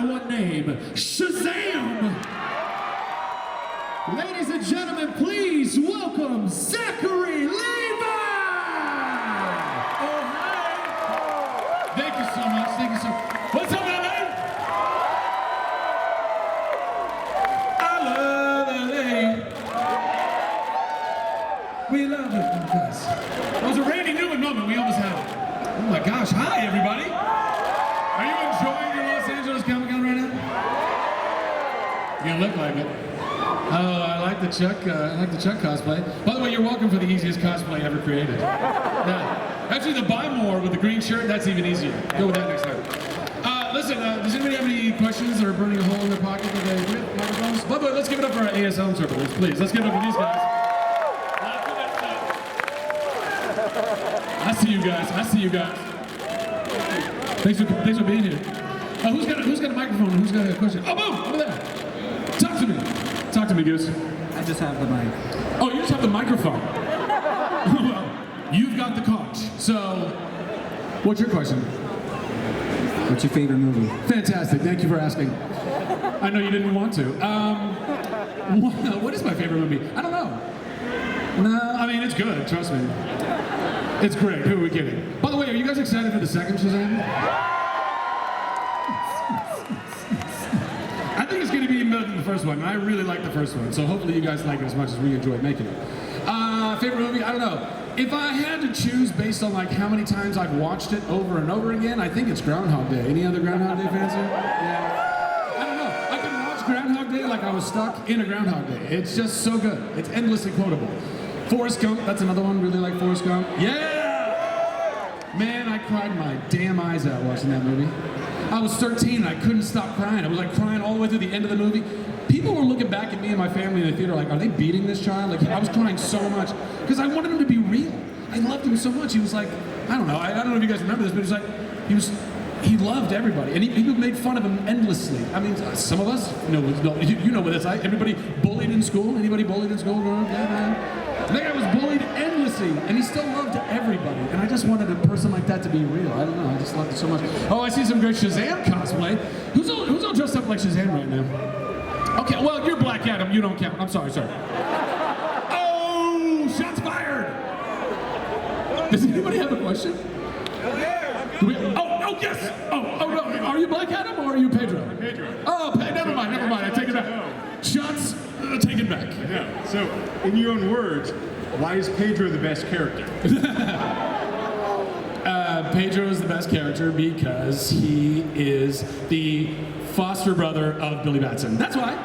one name, Shazam! Ladies and gentlemen, please welcome Zachary Levi! Oh, hi! Thank you so much, thank you so much. What's up, LA? I love LA. We love it, guys. It was a Randy Newman moment, we almost had it. Oh my gosh, hi everybody! Are you enjoying your Los Angeles Comic-Con right now? You look like it. Oh, I like the Chuck cosplay. By the way, you're welcome for the easiest cosplay ever created. Yeah. Actually, the buy more with the green shirt, that's even easier. Go with that next time. Listen, does anybody have any questions or burning a hole in their pocket with the microphones? By the way, let's give it up for our ASL interpreters, please. Let's give it up for these guys. I see you guys. I see you guys. Thanks for being here. Who's got a microphone? Who's got a question? Oh, boom! Over there. Talk to me. Talk to me, Goose. I just have the mic. Oh, you just have the microphone. Well, you've got the conch. So, what's your question? What's your favorite movie? Fantastic. Thank you for asking. I know you didn't want to. What is my favorite movie? I don't know. No, I mean, it's good. Trust me. It's great. Who are we kidding? By the way, are you guys excited for the second Shazam? I think it's going to be better than the first one, and I really like the first one, so hopefully you guys like it as much as we enjoyed making it. Favorite movie? I don't know. If I had to choose based on like how many times I've watched it over and over again, I think it's Groundhog Day. Any other Groundhog Day fans here? Yeah. I don't know. I can watch Groundhog Day like I was stuck in a Groundhog Day. It's just so good. It's endlessly quotable. Forrest Gump, that's another one. Really like Forrest Gump. Yeah! Man, I cried my damn eyes out watching that movie. I was 13 and I couldn't stop crying. I was like crying all the way through the end of the movie. People were looking back at me and my family in the theater like, are they beating this child? Like, I was crying so much because I wanted him to be real. I loved him so much. He was like, I don't know if you guys remember this, but he loved everybody, and people made fun of him endlessly. I mean, some of us, you know what it's like. Everybody bullied in school. Anybody bullied in school growing up? Yeah, man. That guy was bullied endlessly, and he still loved everybody. And I just wanted a person like that to be real. I don't know. I just loved it so much. Oh, I see some great Shazam cosplay. Who's all dressed up like Shazam right now? Okay, well, you're Black Adam. You don't count. I'm sorry. Oh, shots fired. Does anybody have a question? Oh, yes! Oh, no, are you Black Adam or are you Pedro? Pedro. Oh, never mind, I take it back. Shots taken back. Yeah, so, in your own words, why is Pedro the best character? Pedro is the best character because he is the foster brother of Billy Batson. That's why.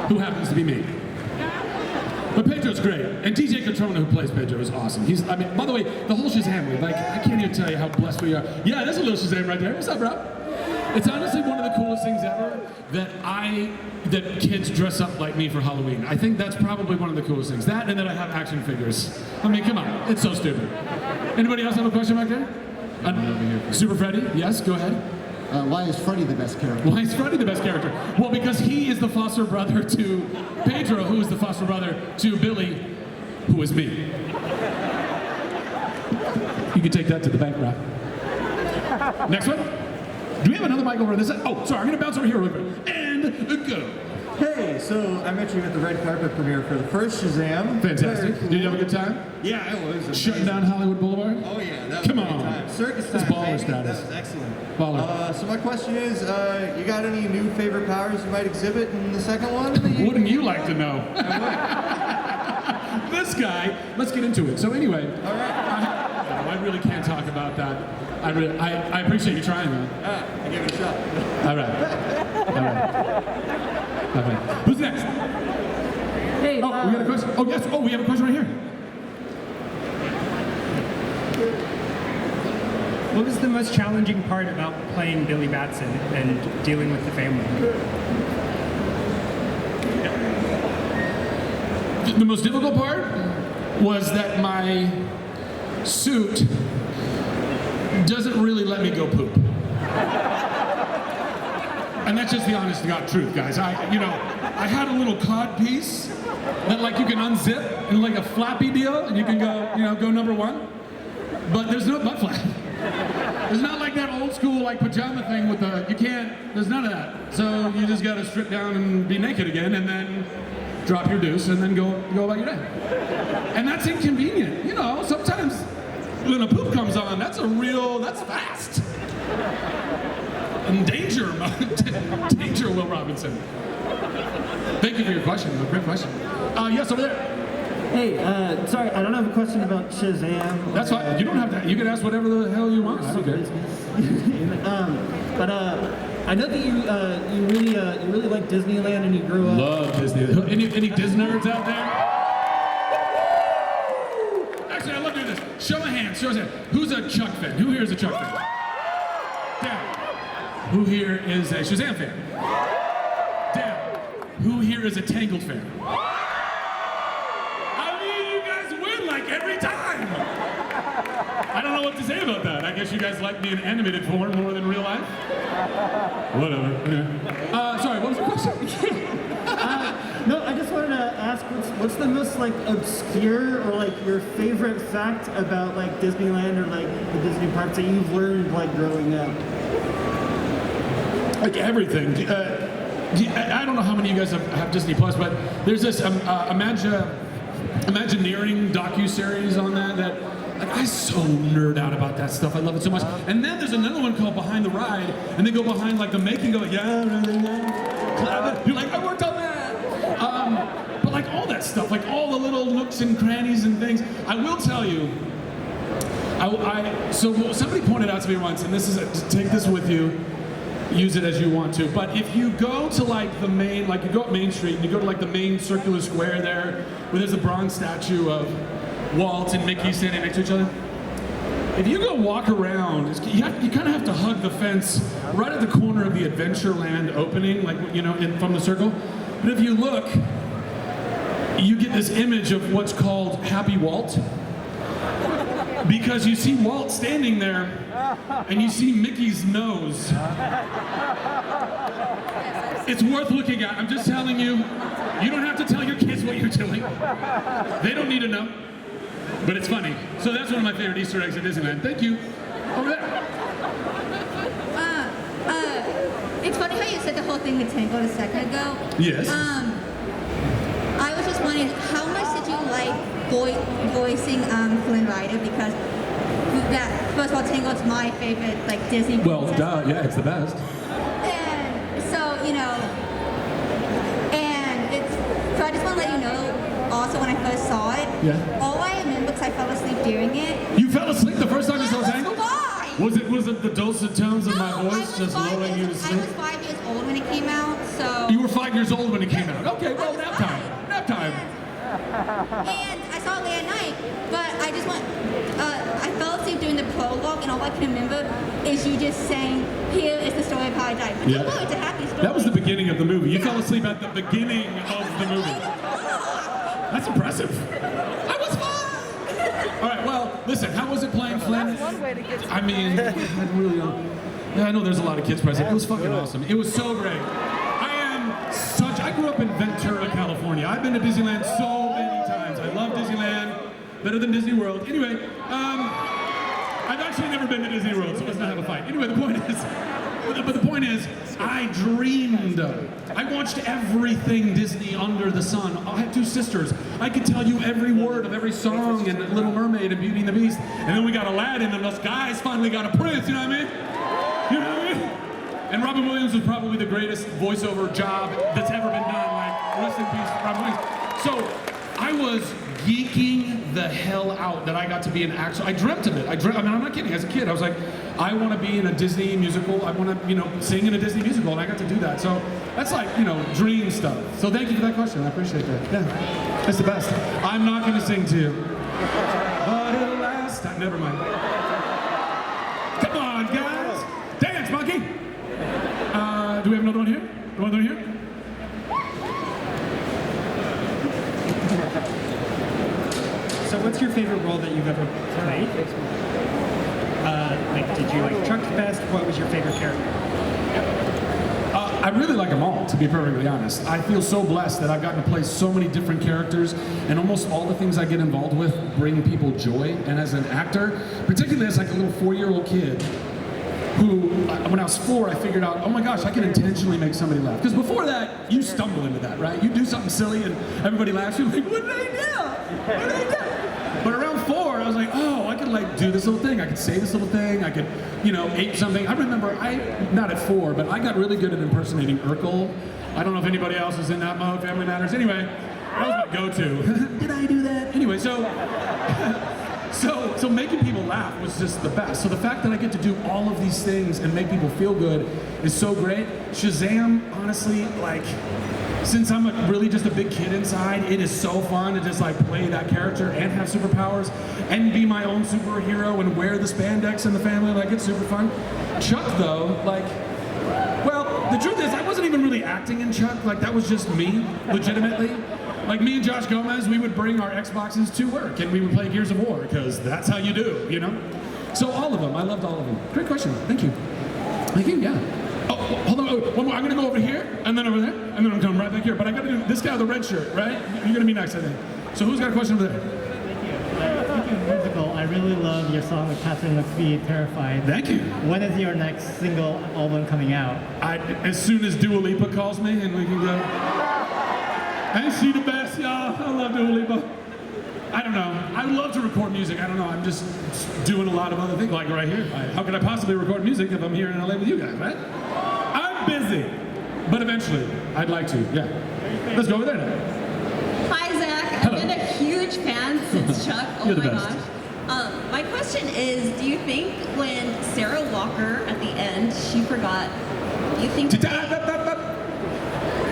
Who happens to be me. But Pedro's great, and TJ Cotrona, who plays Pedro, is awesome. By the way, the whole Shazam movie, like, I can't even tell you how blessed we are. Yeah, there's a little Shazam right there. What's up, bro? It's honestly one of the coolest things ever that kids dress up like me for Halloween. I think that's probably one of the coolest things. That and that I have action figures. I mean, come on, it's so stupid. Anybody else have a question back there? Super Freddy, yes, go ahead. Why is Freddy the best character? Why is Freddy the best character? Well, because he is the foster brother to Pedro, who is the foster brother to Billy, who is me. You can take that to the bank, Rob. Next one. Do we have another mic over on this side? Oh, sorry, I'm going to bounce over here real quick. And go. Hey, so I met you at the red carpet premiere for the first Shazam. Fantastic. Did you have a good time? Yeah, it was. Shutting down Hollywood Boulevard? Oh yeah, that was Come a great on. time. Circus It's time, baller baby. status. That was excellent. Baller. So my question is, you got any new favorite powers you might exhibit in the second one? Wouldn't you like to know? This guy, let's get into it. So anyway, All right. I really can't talk about that. I appreciate you trying, man. I gave it a shot. All right. Who's next? Hey, Oh, we got a question. Oh, yes. Oh, we have a question right here. what was the most challenging part about playing Billy Batson and dealing with the family? The most difficult part was that my suit doesn't really let me go poop. And that's just the honest to God truth, guys. I had a little cod piece that like you can unzip and like a flappy deal and you can go, go number one. But there's no butt flap. It's not like that old school like pajama thing with the, you can't, there's none of that. So you just gotta strip down and be naked again and then drop your deuce and then go about your day. And that's inconvenient. You know, sometimes when a poop comes on, that's fast. And danger, danger, Will Robinson. Thank you for your question, though. Great question. Yes, over there. Hey, sorry, I don't have a question about Shazam. That's fine. You don't have to. You can ask whatever the hell you want. I don't care. But I know that you really like Disneyland and you grew up. Love Disney. Any Disney nerds out there? Actually, I love doing this. Show of hands. Show of hands. Who's a Chuck fan? Who here is a Chuck fan? Down. Who here is a Shazam fan? Down. Who here is a Tangled fan? Every time! I don't know what to say about that. I guess you guys like me in animated form more than real life? Whatever. Anyway. Sorry, what was the question? No, I just wanted to ask what's the most like obscure or like your favorite fact about like Disneyland or like the Disney parks that you've learned like growing up? Like everything. I don't know how many of you guys have Disney Plus, but there's this Imagineering docu-series on that like, I so nerd out about that stuff. I love it so much. And then there's another one called Behind the Ride, and they go behind like the making, go like, yeah, you're like, I worked on that. But like all that stuff, like all the little nooks and crannies and things. I will tell you, so somebody pointed out to me once, and this is take this with you. Use it as you want to. But if you go to like the main, like you go up Main Street and you go to like the main circular square there, where there's a bronze statue of Walt and Mickey standing next to each other. If you go walk around, you kind of have to hug the fence right at the corner of the Adventureland opening, like, you know, from the circle. But if you look, you get this image of what's called Happy Walt. Because you see Walt standing there, and you see Mickey's nose. It's worth looking at. I'm just telling you, you don't have to tell your kids what you're doing. They don't need to know. But it's funny. So that's one of my favorite Easter eggs at Disneyland. Thank you. Over there. It's funny how you said the whole thing with Tangled a second ago. Yes. I was just wondering, how much did you like voicing Flynn Rider? Because that, first of all, Tangled's my favorite like Disney princess. Well, duh, yeah, it's the best. And so, you know, and it's, so I just want to let you know, also when I first saw it, all I remember, because I fell asleep during it. You fell asleep the first time you saw Tangled? Why? Was it the dulcet tones of my voice just lulling you to sleep? I was 5 years old when it came out, so. You were 5 years old when it came out. Okay, well, nap time. Nap time. And I saw it late at night, but I just went, I fell asleep during the prologue, and all I can remember is you just saying, here is the story of how I died. But Yeah. it's a happy story. That was the beginning of the movie. You fell asleep at the beginning of the movie. That's impressive. I was fine. All right, well, listen, how was it playing Flynn? I mean, I really don't. Yeah, I know there's a lot of kids present. It was fucking awesome. It was so great. I grew up in Ventura, California. I've been to Disneyland so many times. I love Disneyland, better than Disney World. Anyway, I've actually never been to Disney World, so let's not have a fight. Anyway, the point is, I dreamed. I watched everything Disney under the sun. I had 2 sisters. I could tell you every word of every song in Little Mermaid and Beauty and the Beast. And then we got Aladdin, and those guys finally got a prince, you know what I mean? You know what I mean? And Robin Williams was probably the greatest voiceover job that's ever been done. Like, rest in peace, Robin Williams. So I was geeking the hell out that I got to be an actor. I dreamt of it. I mean, I'm not kidding. As a kid, I was like, I want to be in a Disney musical. I want to, you know, sing in a Disney musical, and I got to do that. So that's like, you know, dream stuff. So thank you for that question. I appreciate that. Yeah, it's the best. I'm not going to sing to you. But it'll last. Never mind. Come on, guys. Dance, monkey. Do we have another one here? Another one here? So what's your favorite role that you've ever played? Like, did you like Chuck the best? What was your favorite character? I really like them all, to be perfectly honest. I feel so blessed that I've gotten to play so many different characters, and almost all the things I get involved with bring people joy. And as an actor, particularly as like a little 4-year-old kid, who, when I was 4, I figured out, oh my gosh, I can intentionally make somebody laugh. Because before that, you stumble into that, right? You do something silly and everybody laughs. You're like, what did I do? What did I do? But around 4, I was like, oh, I could like do this little thing. I could say this little thing. I could, ape something. I remember, not at 4, but I got really good at impersonating Urkel. I don't know if anybody else is in that mode, Family Matters. Anyway, that was my go-to. Did I do that? Anyway, so making people laugh was just the best. So the fact that I get to do all of these things and make people feel good is so great. Shazam, honestly, like, since I'm really just a big kid inside, it is so fun to just like play that character and have superpowers and be my own superhero and wear the spandex in the family. Like, it's super fun. Chuck, though, like, well, the truth is I wasn't even really acting in Chuck. Like, that was just me, legitimately. Like, me and Josh Gomez, we would bring our Xboxes to work and we would play Gears of War, because that's how you do, So all of them, I loved all of them. Great question, thank you. Thank you, yeah. Oh, hold on, one more. I'm gonna go over here, and then over there, and then I'm coming right back here. But I gotta do this guy with the red shirt, right? You're gonna be next, I think. So who's got a question over there? Speaking of musical, I really love your song with Catherine McPhee, Terrified. Thank you. When is your next single album coming out? As soon as Dua Lipa calls me and we can go. Ain't she the best, y'all? I love Dua Lipa. I don't know. I would love to record music. I don't know. I'm just doing a lot of other things, like right here. How could I possibly record music if I'm here in LA with you guys, right? I'm busy. But eventually, I'd like to, yeah. Let's go over there now. Hi, Zach. Hello. I've been a huge fan since Chuck. Oh You're the my best. gosh. My question is, do you think when Sarah Walker at the end, she forgot, do you think...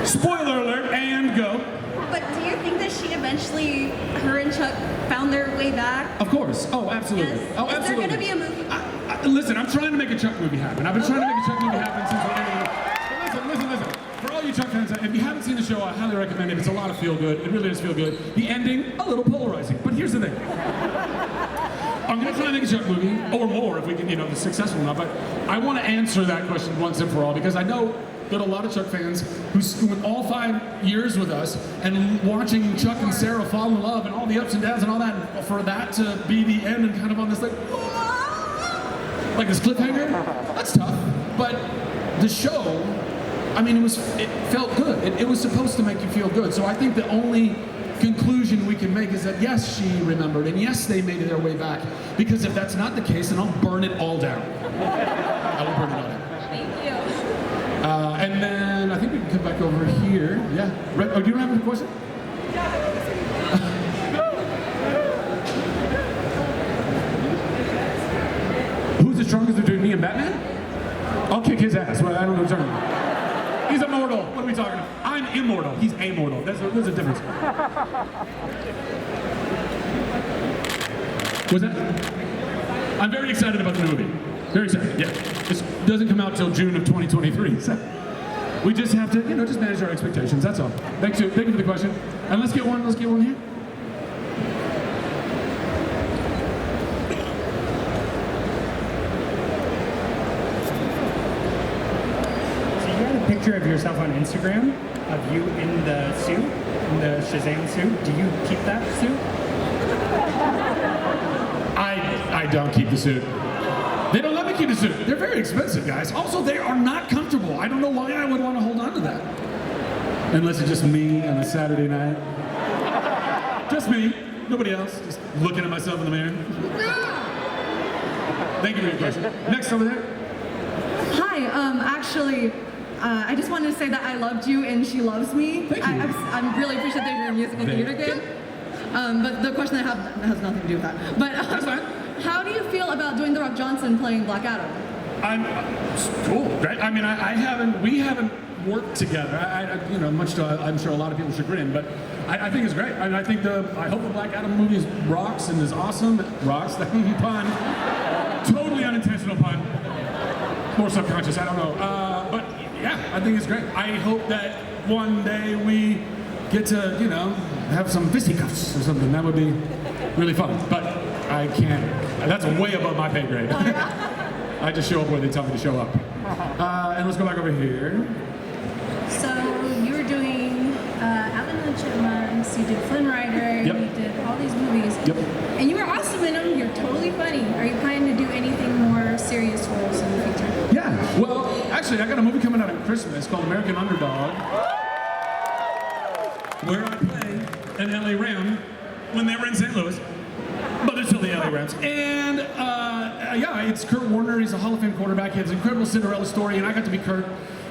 Spoiler alert, and go. But do you think that she eventually, her and Chuck, found their way back? Of course. Oh, absolutely. Yes. Oh, absolutely. Is there going to be a movie? Listen, I'm trying to make a Chuck movie happen. I've been trying to make a Chuck movie happen since the beginning. But listen. For all you Chuck fans, if you haven't seen the show, I highly recommend it. It's a lot of feel good. It really does feel good. The ending, a little polarizing. But here's the thing. I'm going to try to make a Chuck movie, or more if we can, be successful enough. But I want to answer that question once and for all, because I know that a lot of Chuck fans who spent all 5 years with us and watching Chuck and Sarah fall in love and all the ups and downs and all that, for that to be the end and kind of on this like this cliffhanger, that's tough. But the show, I mean, it felt good. It was supposed to make you feel good. So I think the only conclusion we can make is that yes, she remembered, and yes, they made their way back. Because if that's not the case, then I'll burn it all down. I will burn it all down. And then I think we can come back over here. Yeah. Oh, do you have a question? Who's the strongest between me and Batman? I'll kick his ass. Well, I don't know what you're talking about. He's immortal. What are we talking about? I'm immortal. He's amortal. There's a difference. What's that? I'm very excited about the movie. Very excited, yeah. This doesn't come out till June of 2023, so we just have to, just manage our expectations, that's all. Thank you for the question. And let's get one here. So you had a picture of yourself on Instagram, of you in the suit, in the Shazam suit. Do you keep that suit? I don't keep the suit. They don't let me keep the suit. They're very expensive, guys. Also, they are not comfortable. I don't know why I would want to hold on to that. Unless it's just me on a Saturday night. Just me, nobody else. Just looking at myself in the mirror. Thank you for your question. Next over there. Hi, I just wanted to say that I loved you and She Loves Me. Thank you. I'm really appreciative that you're a musical theater kid. But the question I have has nothing to do with that. But That's fine. How do you feel about Dwayne "The Rock" Johnson playing Black Adam? Cool, right? I mean, we haven't worked together. Much to I'm sure a lot of people's chagrin, but I think it's great. I hope the Black Adam movie rocks and is awesome. Rocks, that pun. Totally unintentional pun. More subconscious, I don't know. But yeah, I think it's great. I hope that one day we get to, have some fisticuffs or something. That would be really fun. But I can't. That's way above my pay grade. Oh, yeah? I just show up where they tell me to show up. And let's go back over here. So you were doing Alvin and the Chipmunks, you did Flynn Rider, Yep. you did all these movies. Yep. And you were awesome in them, you're totally funny. Are you planning to do anything more serious roles in the future? Well, actually, I got a movie coming out at Christmas called American Underdog, where I play an LA Ram when they were in St. Louis, but they're still the LA Rams. And yeah, it's Kurt Warner. He's a Hall of Fame quarterback. He has an incredible Cinderella story, and I got to be Kurt.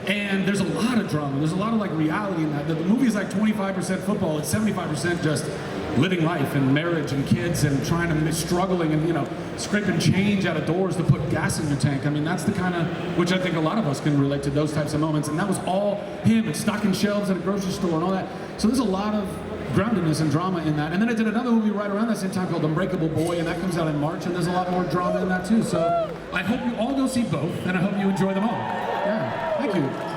And there's a lot of drama. There's a lot of like reality in that. The movie is like 25% football. It's 75% just living life and marriage and kids and trying to struggling and, you know, scraping change out of doors to put gas in your tank. I mean, that's the kind of, which I think a lot of us can relate to those types of moments. And that was all him and stocking shelves at a grocery store and all that. So there's a lot of groundedness and drama in that. And then I did another movie right around that same time called Unbreakable Boy, and that comes out in March, and there's a lot more drama in that too. So I hope you all go see both, and I hope you enjoy them all. Yeah, thank you.